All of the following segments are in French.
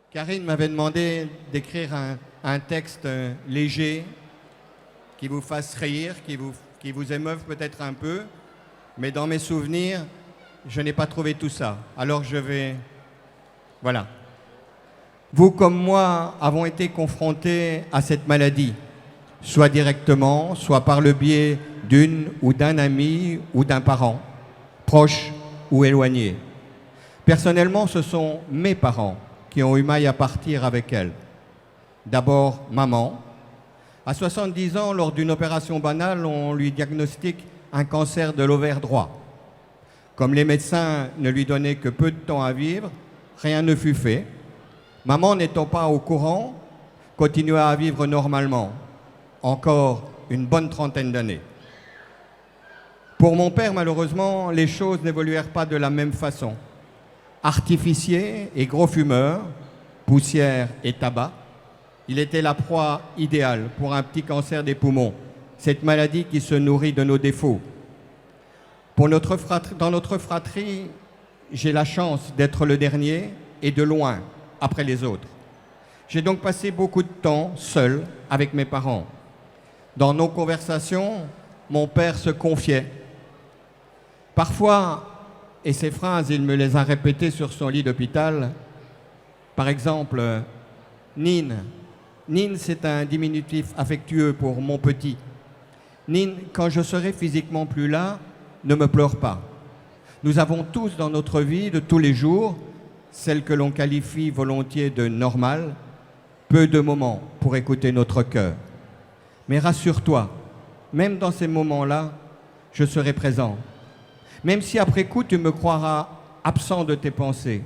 Karine m'avait demandé d'écrire un texte léger, qui vous fasse rire, qui vous émeuve peut-être un peu, mais dans mes souvenirs, je n'ai pas trouvé tout ça. Alors je vais... Voilà. Vous comme moi avons été confrontés à cette maladie, soit directement, soit par le biais d'une ou d'un ami ou d'un parent, proche ou éloigné. Personnellement, ce sont mes parents qui ont eu maille à partir avec elle. D'abord, maman. À 70 ans, lors d'une opération banale, on lui diagnostique un cancer de l'ovaire droit. Comme les médecins ne lui donnaient que peu de temps à vivre, rien ne fut fait. Maman, n'étant pas au courant, continua à vivre normalement, encore une bonne trentaine d'années. Pour mon père, malheureusement, les choses n'évoluèrent pas de la même façon. Artificier et gros fumeur, poussière et tabac, il était la proie idéale pour un petit cancer des poumons, cette maladie qui se nourrit de nos défauts. Dans notre fratrie, j'ai la chance d'être le dernier et de loin après les autres. J'ai donc passé beaucoup de temps seul avec mes parents. Dans nos conversations, mon père se confiait. Parfois, et ces phrases, il me les a répétées sur son lit d'hôpital. Par exemple, Nine. Nine, c'est un diminutif affectueux pour mon petit. Nine, quand je serai physiquement plus là, ne me pleure pas. Nous avons tous dans notre vie de tous les jours, celle que l'on qualifie volontiers de normale, peu de moments pour écouter notre cœur. Mais rassure-toi, même dans ces moments-là, je serai présent. Même si après coup, tu me croiras absent de tes pensées.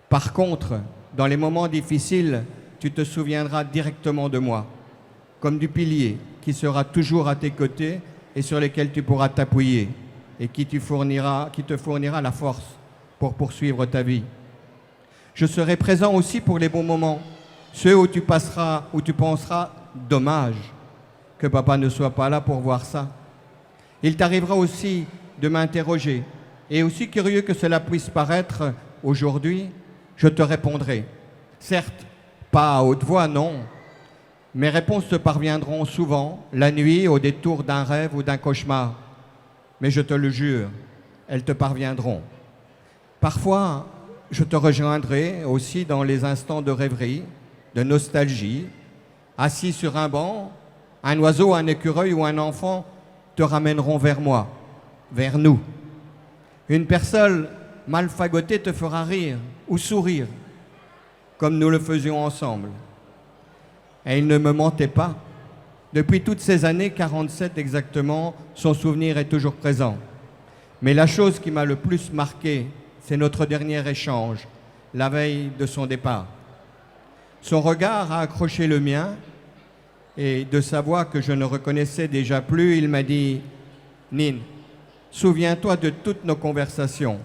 Par contre, dans les moments difficiles, tu te souviendras directement de moi, comme du pilier qui sera toujours à tes côtés et sur lesquels tu pourras t'appuyer et qui te fournira la force pour poursuivre ta vie. Je serai présent aussi pour les bons moments, ceux où tu penseras dommage que papa ne soit pas là pour voir ça. Il t'arrivera aussi de m'interroger, et aussi curieux que cela puisse paraître aujourd'hui, je te répondrai. Certes, pas à haute voix, non. Mes réponses te parviendront souvent, la nuit, au détour d'un rêve ou d'un cauchemar. Mais je te le jure, elles te parviendront. Parfois, je te rejoindrai aussi dans les instants de rêverie, de nostalgie. Assis sur un banc, un oiseau, un écureuil ou un enfant te ramèneront vers moi, vers nous. Une personne mal fagotée te fera rire ou sourire, comme nous le faisions ensemble. Et il ne me mentait pas. Depuis toutes ces années, 47 exactement, son souvenir est toujours présent. Mais la chose qui m'a le plus marqué, c'est notre dernier échange, la veille de son départ. Son regard a accroché le mien, et de sa voix que je ne reconnaissais déjà plus, il m'a dit « Nine, souviens-toi de toutes nos conversations,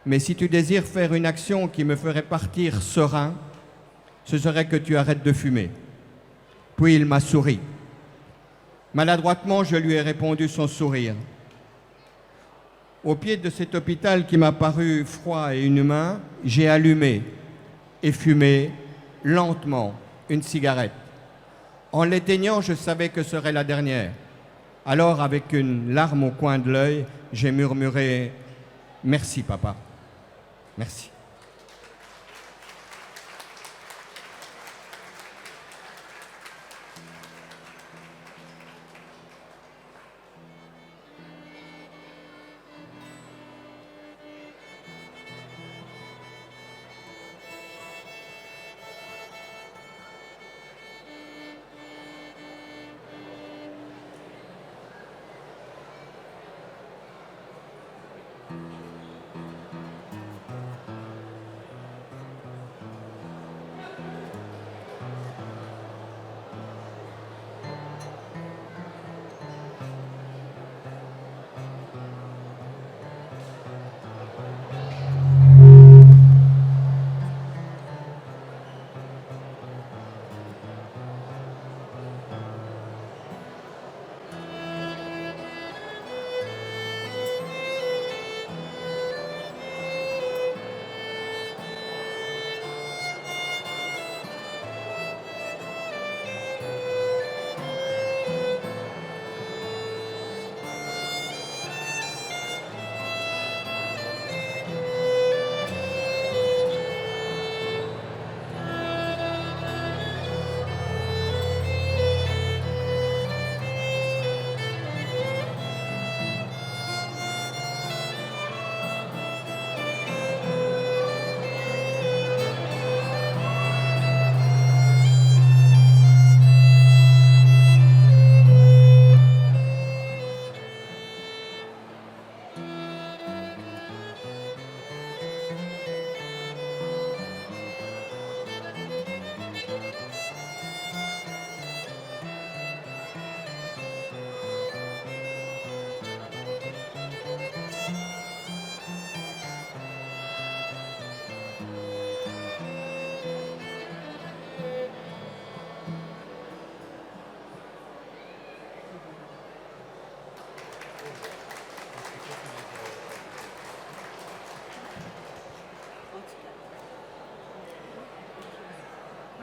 mais si tu désires faire une action qui me ferait partir serein, ce serait que tu arrêtes de fumer. » Puis il m'a souri. Maladroitement, je lui ai répondu son sourire. Au pied de cet hôpital qui m'a paru froid et inhumain, j'ai allumé et fumé lentement une cigarette. En l'éteignant, je savais que ce serait la dernière. Alors, avec une larme au coin de l'œil, j'ai murmuré « Merci, papa. Merci. »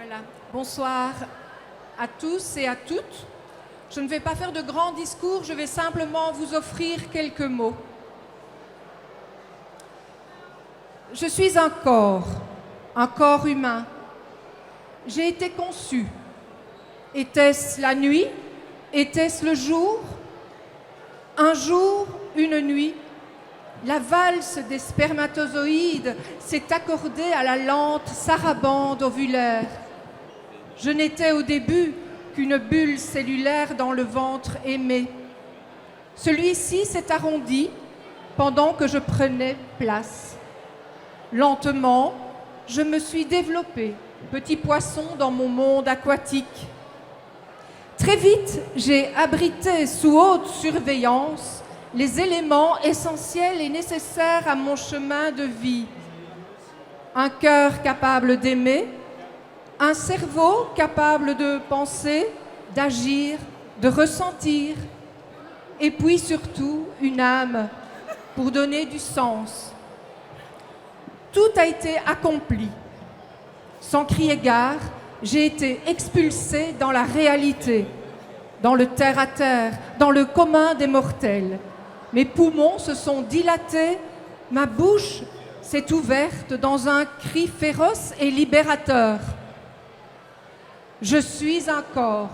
Voilà. Bonsoir à tous et à toutes. Je ne vais pas faire de grands discours, je vais simplement vous offrir quelques mots. Je suis un corps humain. J'ai été conçu. Était-ce la nuit? Était-ce le jour? Un jour, une nuit, la valse des spermatozoïdes s'est accordée à la lente sarabande ovulaire. Je n'étais au début qu'une bulle cellulaire dans le ventre aimé. Celui-ci s'est arrondi pendant que je prenais place. Lentement, je me suis développée, petit poisson dans mon monde aquatique. Très vite, j'ai abrité sous haute surveillance les éléments essentiels et nécessaires à mon chemin de vie. Un cœur capable d'aimer, un cerveau capable de penser, d'agir, de ressentir, et puis surtout une âme pour donner du sens. Tout a été accompli. Sans crier gare, j'ai été expulsée dans la réalité, dans le terre-à-terre, dans le commun des mortels. Mes poumons se sont dilatés, ma bouche s'est ouverte dans un cri féroce et libérateur. Je suis un corps.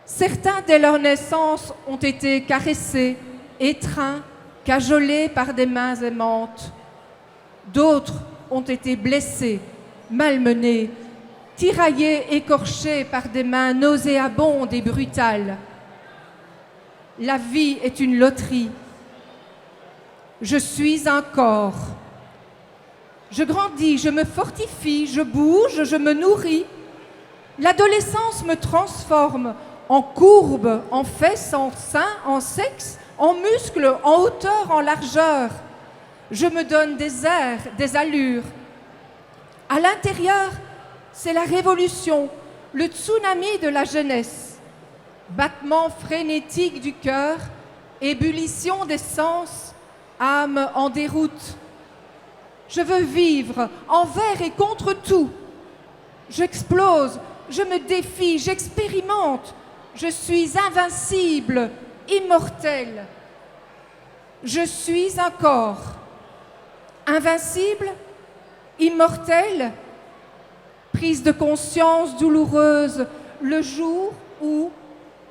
Certains, dès leur naissance, ont été caressés, étreints, cajolés par des mains aimantes. D'autres ont été blessés, malmenés, tiraillés, écorchés par des mains nauséabondes et brutales. La vie est une loterie. Je suis un corps. Je grandis, je me fortifie, je bouge, je me nourris. L'adolescence me transforme en courbe, en fesses, en seins, en sexe, en muscles, en hauteur, en largeur. Je me donne des airs, des allures. À l'intérieur, c'est la révolution, le tsunami de la jeunesse. Battement frénétique du cœur, ébullition des sens, âme en déroute. Je veux vivre envers et contre tout. J'explose, je me défie, j'expérimente. Je suis invincible, immortel. Je suis un corps. Invincible, immortel, prise de conscience douloureuse le jour où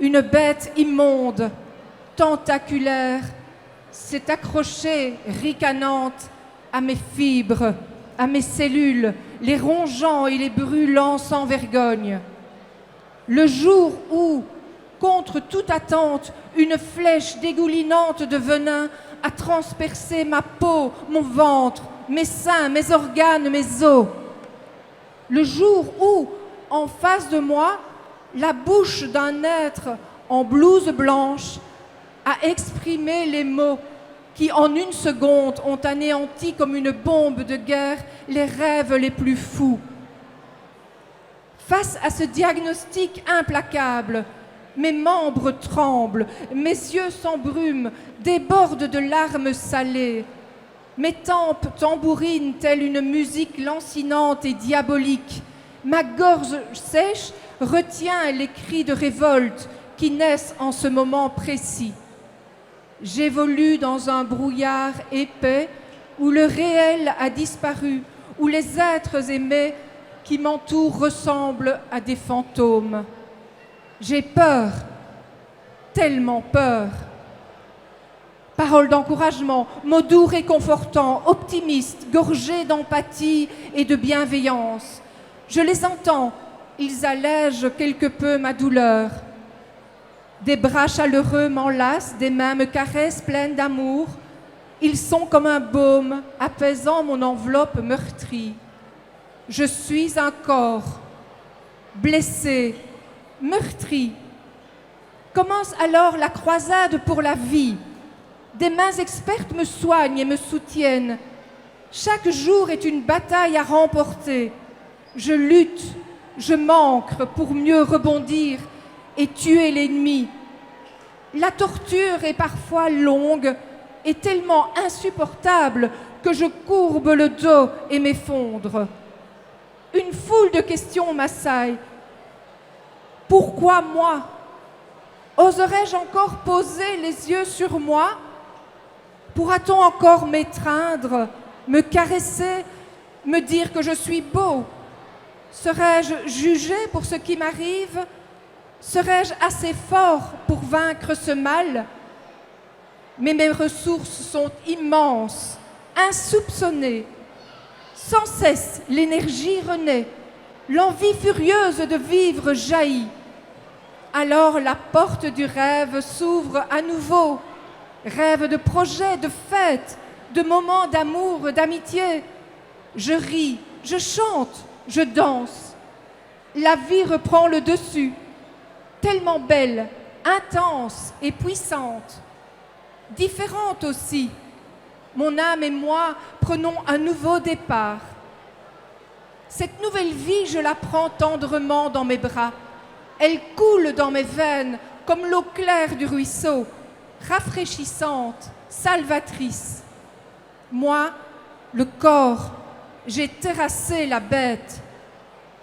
une bête immonde, tentaculaire, s'est accrochée, ricanante, à mes fibres, à mes cellules, les rongeant et les brûlant sans vergogne. Le jour où, contre toute attente, une flèche dégoulinante de venin a transpercé ma peau, mon ventre, mes seins, mes organes, mes os. Le jour où, en face de moi, la bouche d'un être en blouse blanche a exprimé les mots qui, en une seconde, ont anéanti comme une bombe de guerre les rêves les plus fous. Face à ce diagnostic implacable, mes membres tremblent, mes yeux s'embrument, débordent de larmes salées. Mes tempes tambourinent telle une musique lancinante et diabolique. Ma gorge sèche retient les cris de révolte qui naissent en ce moment précis. J'évolue dans un brouillard épais où le réel a disparu, où les êtres aimés qui m'entourent ressemblent à des fantômes. J'ai peur, tellement peur. Paroles d'encouragement, mots doux réconfortants, optimistes, gorgés d'empathie et de bienveillance. Je les entends, ils allègent quelque peu ma douleur. Des bras chaleureux m'enlacent, des mains me caressent pleines d'amour. Ils sont comme un baume apaisant mon enveloppe meurtrie. Je suis un corps, blessé, meurtri. Commence alors la croisade pour la vie. Des mains expertes me soignent et me soutiennent. Chaque jour est une bataille à remporter. Je lutte, je m'ancre pour mieux rebondir et tuer l'ennemi. La torture est parfois longue et tellement insupportable que je courbe le dos et m'effondre. une foule de questions m'assaillent. Pourquoi moi? Oserais-je encore poser les yeux sur moi? Pourra-t-on encore m'étreindre, me caresser, me dire que je suis beau? Serais-je jugé pour ce qui m'arrive? Serais-je assez fort pour vaincre ce mal? Mais mes ressources sont immenses, insoupçonnées. Sans cesse, l'énergie renaît, l'envie furieuse de vivre jaillit. Alors la porte du rêve s'ouvre à nouveau. Rêve de projets, de fêtes, de moments d'amour, d'amitié. Je ris, je chante, je danse. La vie reprend le dessus, tellement belle, intense et puissante. Différente aussi. Mon âme et moi prenons un nouveau départ. Cette nouvelle vie, je la prends tendrement dans mes bras. Elle coule dans mes veines comme l'eau claire du ruisseau, rafraîchissante, salvatrice. Moi, le corps, j'ai terrassé la bête.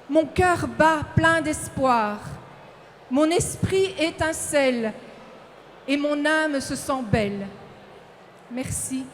Mon cœur bat plein d'espoir. Mon esprit étincelle et mon âme se sent belle. Merci.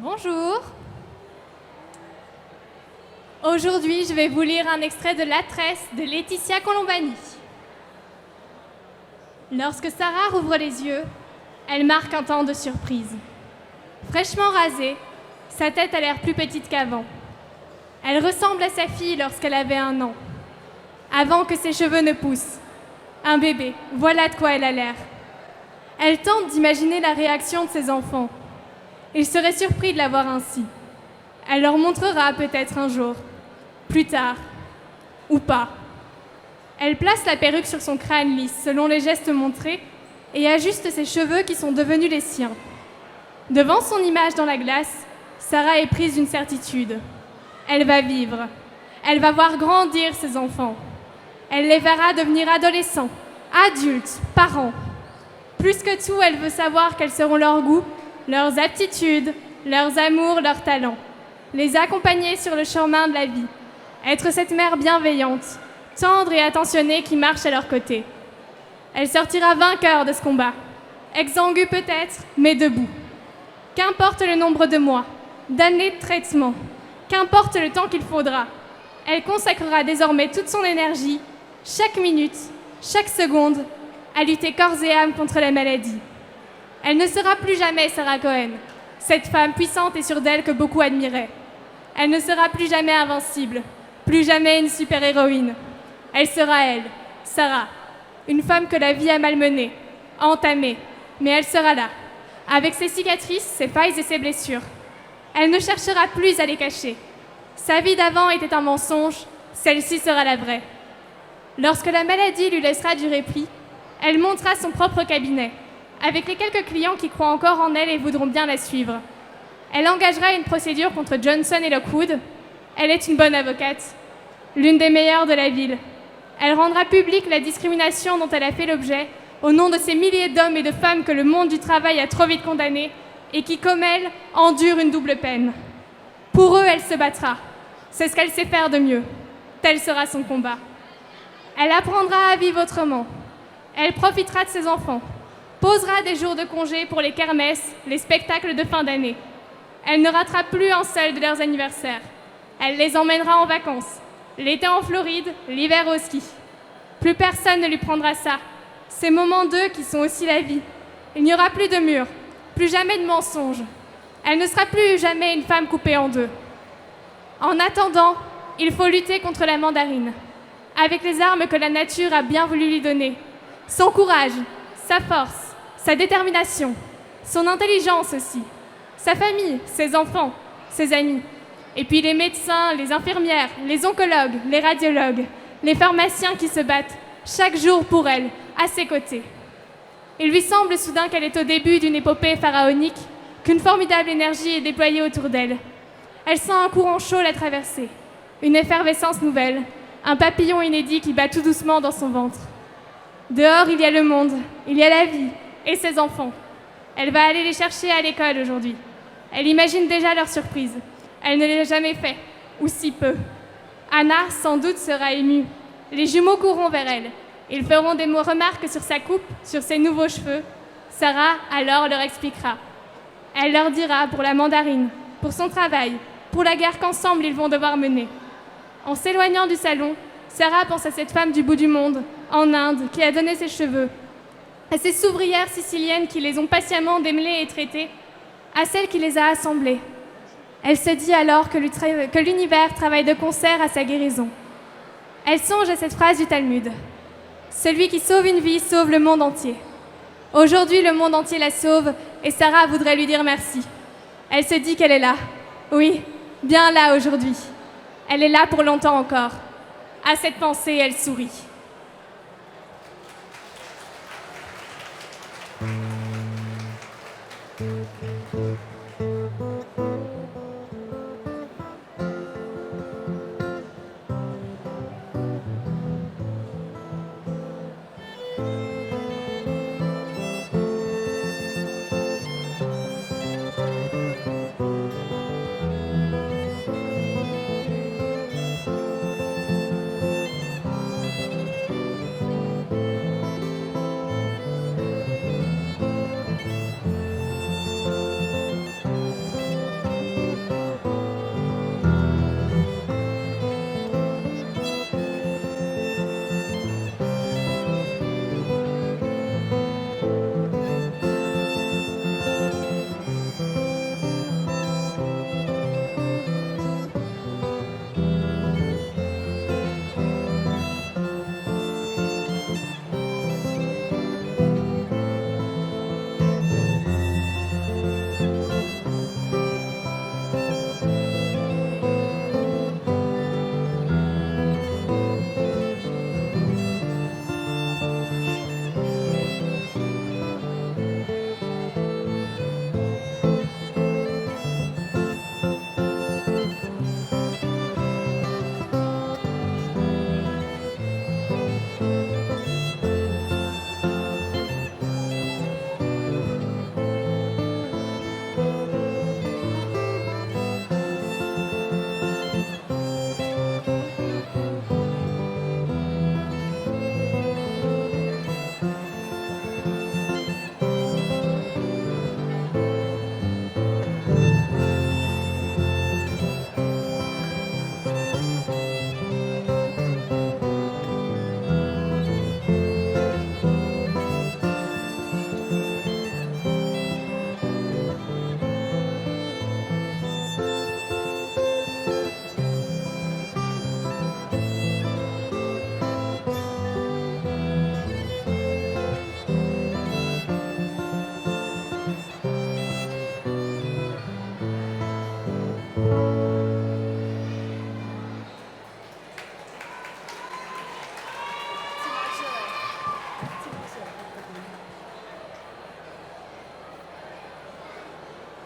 Bonjour. Aujourd'hui, je vais vous lire un extrait de La Tresse de Laetitia Colombani. Lorsque Sarah rouvre les yeux, elle marque un temps de surprise. Fraîchement rasée, sa tête a l'air plus petite qu'avant. Elle ressemble à sa fille lorsqu'elle avait 1 an, avant que ses cheveux ne poussent. Un bébé, voilà de quoi elle a l'air. Elle tente d'imaginer la réaction de ses enfants. Ils seraient surpris de la voir ainsi. Elle leur montrera peut-être un jour, plus tard, ou pas. Elle place la perruque sur son crâne lisse selon les gestes montrés et ajuste ses cheveux qui sont devenus les siens. Devant son image dans la glace, Sarah est prise d'une certitude. Elle va vivre. Elle va voir grandir ses enfants. Elle les verra devenir adolescents, adultes, parents. Plus que tout, elle veut savoir quels seront leurs goûts, leurs aptitudes, leurs amours, leurs talents. Les accompagner sur le chemin de la vie. Être cette mère bienveillante, tendre et attentionnée qui marche à leur côté. Elle sortira vainqueur de ce combat. exsangue peut-être, mais debout. Qu'importe le nombre de mois, d'années de traitement, qu'importe le temps qu'il faudra, elle consacrera désormais toute son énergie, chaque minute, chaque seconde, à lutter corps et âme contre la maladie. Elle ne sera plus jamais Sarah Cohen, cette femme puissante et sûre d'elle que beaucoup admiraient. Elle ne sera plus jamais invincible, plus jamais une super-héroïne. Elle sera elle, Sarah, une femme que la vie a malmenée, entamée, mais elle sera là, avec ses cicatrices, ses failles et ses blessures. Elle ne cherchera plus à les cacher. Sa vie d'avant était un mensonge, celle-ci sera la vraie. Lorsque la maladie lui laissera du répit, elle montera son propre cabinet, avec les quelques clients qui croient encore en elle et voudront bien la suivre. Elle engagera une procédure contre Johnson et Lockwood. Elle est une bonne avocate, l'une des meilleures de la ville. Elle rendra publique la discrimination dont elle a fait l'objet au nom de ces milliers d'hommes et de femmes que le monde du travail a trop vite condamnés et qui, comme elle, endurent une double peine. Pour eux, elle se battra. C'est ce qu'elle sait faire de mieux. Tel sera son combat. Elle apprendra à vivre autrement. Elle profitera de ses enfants, posera des jours de congé pour les kermesses, les spectacles de fin d'année. Elle ne ratera plus un seul de leurs anniversaires. Elle les emmènera en vacances, l'été en Floride, l'hiver au ski. Plus personne ne lui prendra ça. Ces moments d'eux qui sont aussi la vie. Il n'y aura plus de murs, plus jamais de mensonges. Elle ne sera plus jamais une femme coupée en deux. En attendant, il faut lutter contre la mandarine, avec les armes que la nature a bien voulu lui donner. Son courage, sa force, sa détermination, son intelligence aussi, sa famille, ses enfants, ses amis, et puis les médecins, les infirmières, les oncologues, les radiologues, les pharmaciens qui se battent chaque jour pour elle, à ses côtés. Il lui semble soudain qu'elle est au début d'une épopée pharaonique, qu'une formidable énergie est déployée autour d'elle. Elle sent un courant chaud la traverser, une effervescence nouvelle, un papillon inédit qui bat tout doucement dans son ventre. Dehors, il y a le monde, il y a la vie et ses enfants. Elle va aller les chercher à l'école aujourd'hui. Elle imagine déjà leur surprise. Elle ne l'a jamais fait, ou si peu. Anna, sans doute, sera émue. Les jumeaux courront vers elle. Ils feront des remarques sur sa coupe, sur ses nouveaux cheveux. Sarah, alors, leur expliquera. Elle leur dira pour la mandarine, pour son travail, pour la guerre qu'ensemble ils vont devoir mener. En s'éloignant du salon, Sarah pense à cette femme du bout du monde, en Inde, qui a donné ses cheveux, à ces ouvrières siciliennes qui les ont patiemment démêlés et traités, à celle qui les a assemblés. Elle se dit alors que l'univers travaille de concert à sa guérison. Elle songe à cette phrase du Talmud. Celui qui sauve une vie sauve le monde entier. Aujourd'hui, le monde entier la sauve et Sarah voudrait lui dire merci. Elle se dit qu'elle est là. Oui, bien là aujourd'hui. Elle est là pour longtemps encore. À cette pensée, elle sourit.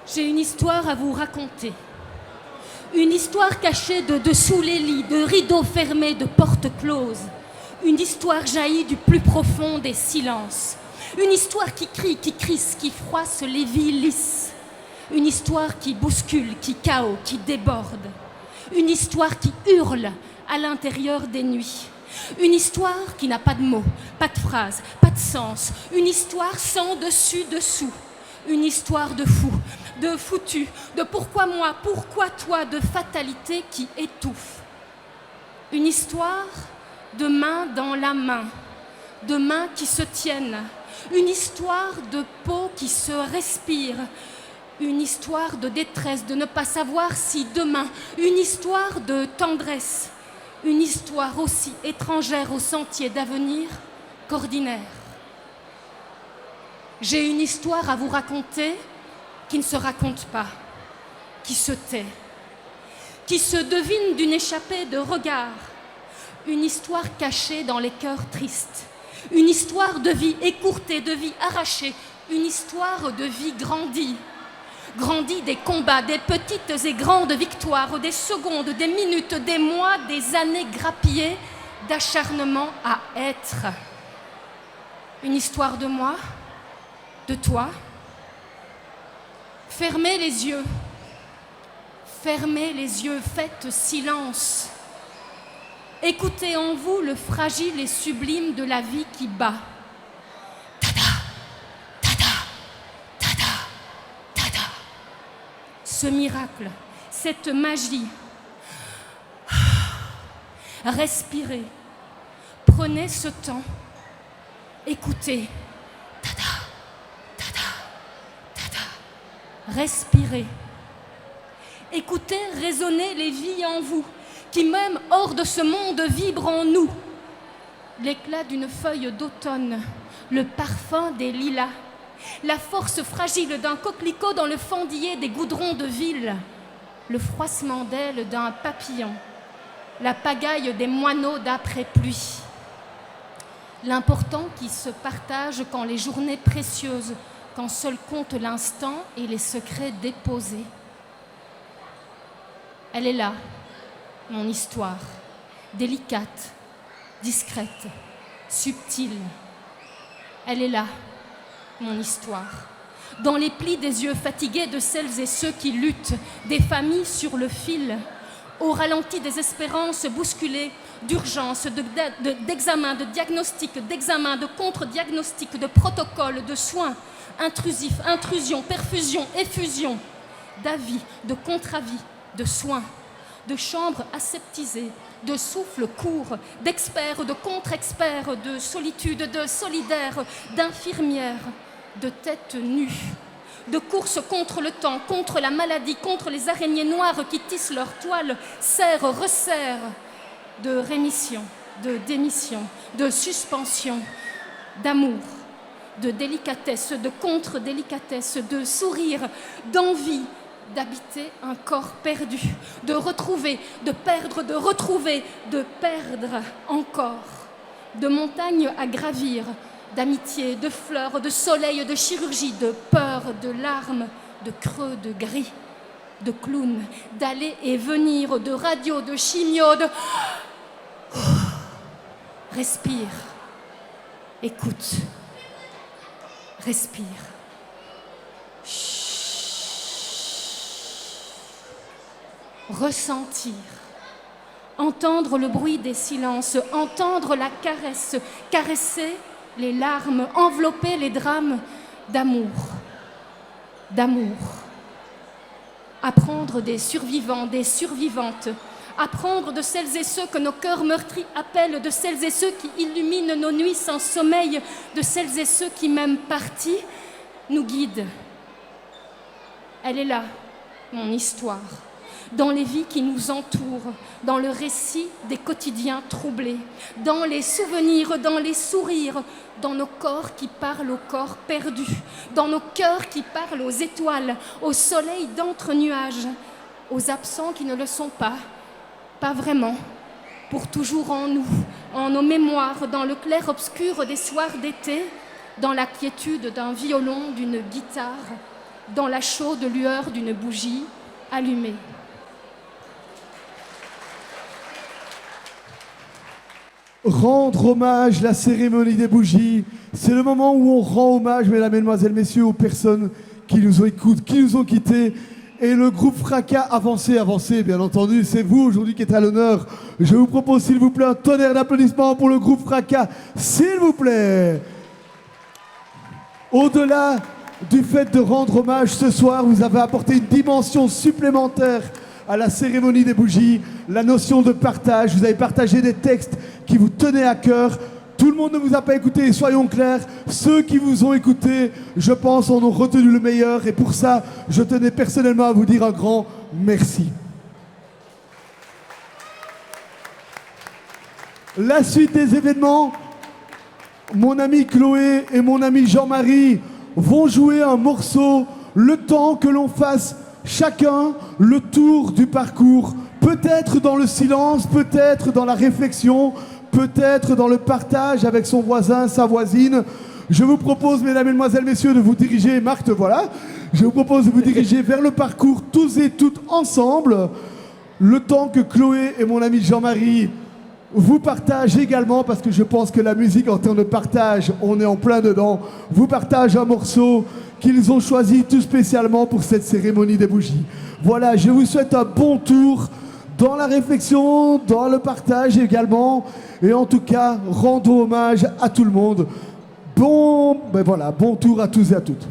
J'ai une histoire à vous raconter. Une histoire cachée de dessous les lits, de rideaux fermés, de portes closes. Une histoire jaillie du plus profond des silences. Une histoire qui crie, qui crisse, qui froisse les vies lisses. Une histoire qui bouscule, qui chaos, qui déborde. Une histoire qui hurle à l'intérieur des nuits. Une histoire qui n'a pas de mots, pas de phrases, pas de sens. Une histoire sans dessus-dessous. Une histoire de fou, de foutu, de pourquoi moi, pourquoi toi, de fatalité qui étouffe. Une histoire de main dans la main, de mains qui se tiennent. Une histoire de peau qui se respire. Une histoire de détresse, de ne pas savoir si demain. Une histoire de tendresse. Une histoire aussi étrangère au sentier d'avenir qu'ordinaire. J'ai une histoire à vous raconter qui ne se raconte pas, qui se tait, qui se devine d'une échappée de regard. Une histoire cachée dans les cœurs tristes. Une histoire de vie écourtée, de vie arrachée. Une histoire de vie grandie. Grandie des combats, des petites et grandes victoires, des secondes, des minutes, des mois, des années grappillées d'acharnement à être. Une histoire de moi, de toi. Fermez les yeux. Fermez les yeux, faites silence. Écoutez en vous le fragile et sublime de la vie qui bat. Tada, tada, tada, tada. Ce miracle, cette magie. Respirez. Prenez ce temps. Écoutez. Tada, tada, tada. Respirez. Écoutez résonner les vies en vous, qui même hors de ce monde vibrent en nous. L'éclat d'une feuille d'automne, le parfum des lilas, la force fragile d'un coquelicot dans le fendillet des goudrons de ville, le froissement d'ailes d'un papillon, la pagaille des moineaux d'après-pluie. L'important qui se partage quand les journées précieuses, quand seul compte l'instant et les secrets déposés. Elle est là, mon histoire, délicate, discrète, subtile. Elle est là, mon histoire, dans les plis des yeux fatigués de celles et ceux qui luttent, des familles sur le fil, au ralenti des espérances bousculées, d'urgence, d'examen, de diagnostic, d'examen, de contre-diagnostic, de protocole, de soins, intrusifs, intrusion, perfusion, effusion, d'avis, de contre-avis, de soins, de chambres aseptisées, de souffles courts, d'experts, de contre-experts, de solitude, de solidaires, d'infirmières, de têtes nues, de courses contre le temps, contre la maladie, contre les araignées noires qui tissent leur toile, serrent, resserrent, de rémission, de démission, de suspension, d'amour, de délicatesse, de contre-délicatesse, de sourire, d'envie, d'habiter un corps perdu, de retrouver, de perdre, de retrouver, de perdre encore, de montagnes à gravir, d'amitié, de fleurs, de soleil, de chirurgie, de peur, de larmes, de creux, de gris, de clown, d'aller et venir, de radio, de chimio, de... Respire, écoute, respire. Ressentir, entendre le bruit des silences, entendre la caresse, caresser les larmes, envelopper les drames d'amour, d'amour. Apprendre des survivants, des survivantes, apprendre de celles et ceux que nos cœurs meurtris appellent, de celles et ceux qui illuminent nos nuits sans sommeil, de celles et ceux qui, même partis, nous guident. Elle est là, mon histoire, dans les vies qui nous entourent, dans le récit des quotidiens troublés, dans les souvenirs, dans les sourires, dans nos corps qui parlent aux corps perdus, dans nos cœurs qui parlent aux étoiles, au soleil d'entre nuages, aux absents qui ne le sont pas vraiment, pour toujours en nous, en nos mémoires, dans le clair-obscur des soirs d'été, dans la quiétude d'un violon, d'une guitare, dans la chaude lueur d'une bougie allumée. Rendre hommage, la cérémonie des bougies, c'est le moment où on rend hommage, mesdames, mesdemoiselles, messieurs, aux personnes qui nous ont quittés. Et le groupe Fracas, avancez, bien entendu, c'est vous aujourd'hui qui êtes à l'honneur. Je vous propose, s'il vous plaît, un tonnerre d'applaudissements pour le groupe Fracas, s'il vous plaît. Au-delà du fait de rendre hommage ce soir, vous avez apporté une dimension supplémentaire à la cérémonie des bougies, la notion de partage. Vous avez partagé des textes qui vous tenaient à cœur. Tout le monde ne vous a pas écouté, soyons clairs. Ceux qui vous ont écouté, je pense, en ont retenu le meilleur. Et pour ça, je tenais personnellement à vous dire un grand merci. La suite des événements, mon ami Chloé et mon ami Jean-Marie vont jouer un morceau le temps que l'on fasse chacun le tour du parcours. Peut-être dans le silence, peut-être dans la réflexion, peut-être dans le partage avec son voisin, sa voisine. Je vous propose, mesdames, mesdemoiselles, messieurs, de vous diriger, Marc, te voilà. Je vous propose de vous diriger vers le parcours tous et toutes ensemble, le temps que Chloé et mon ami Jean-Marie vous partagent également, parce que je pense que la musique, en termes de partage, on est en plein dedans, vous partagent un morceau qu'ils ont choisi tout spécialement pour cette cérémonie des bougies. Voilà, je vous souhaite un bon tour dans la réflexion, dans le partage également. Et en tout cas, rendons hommage à tout le monde. Bon tour à tous et à toutes.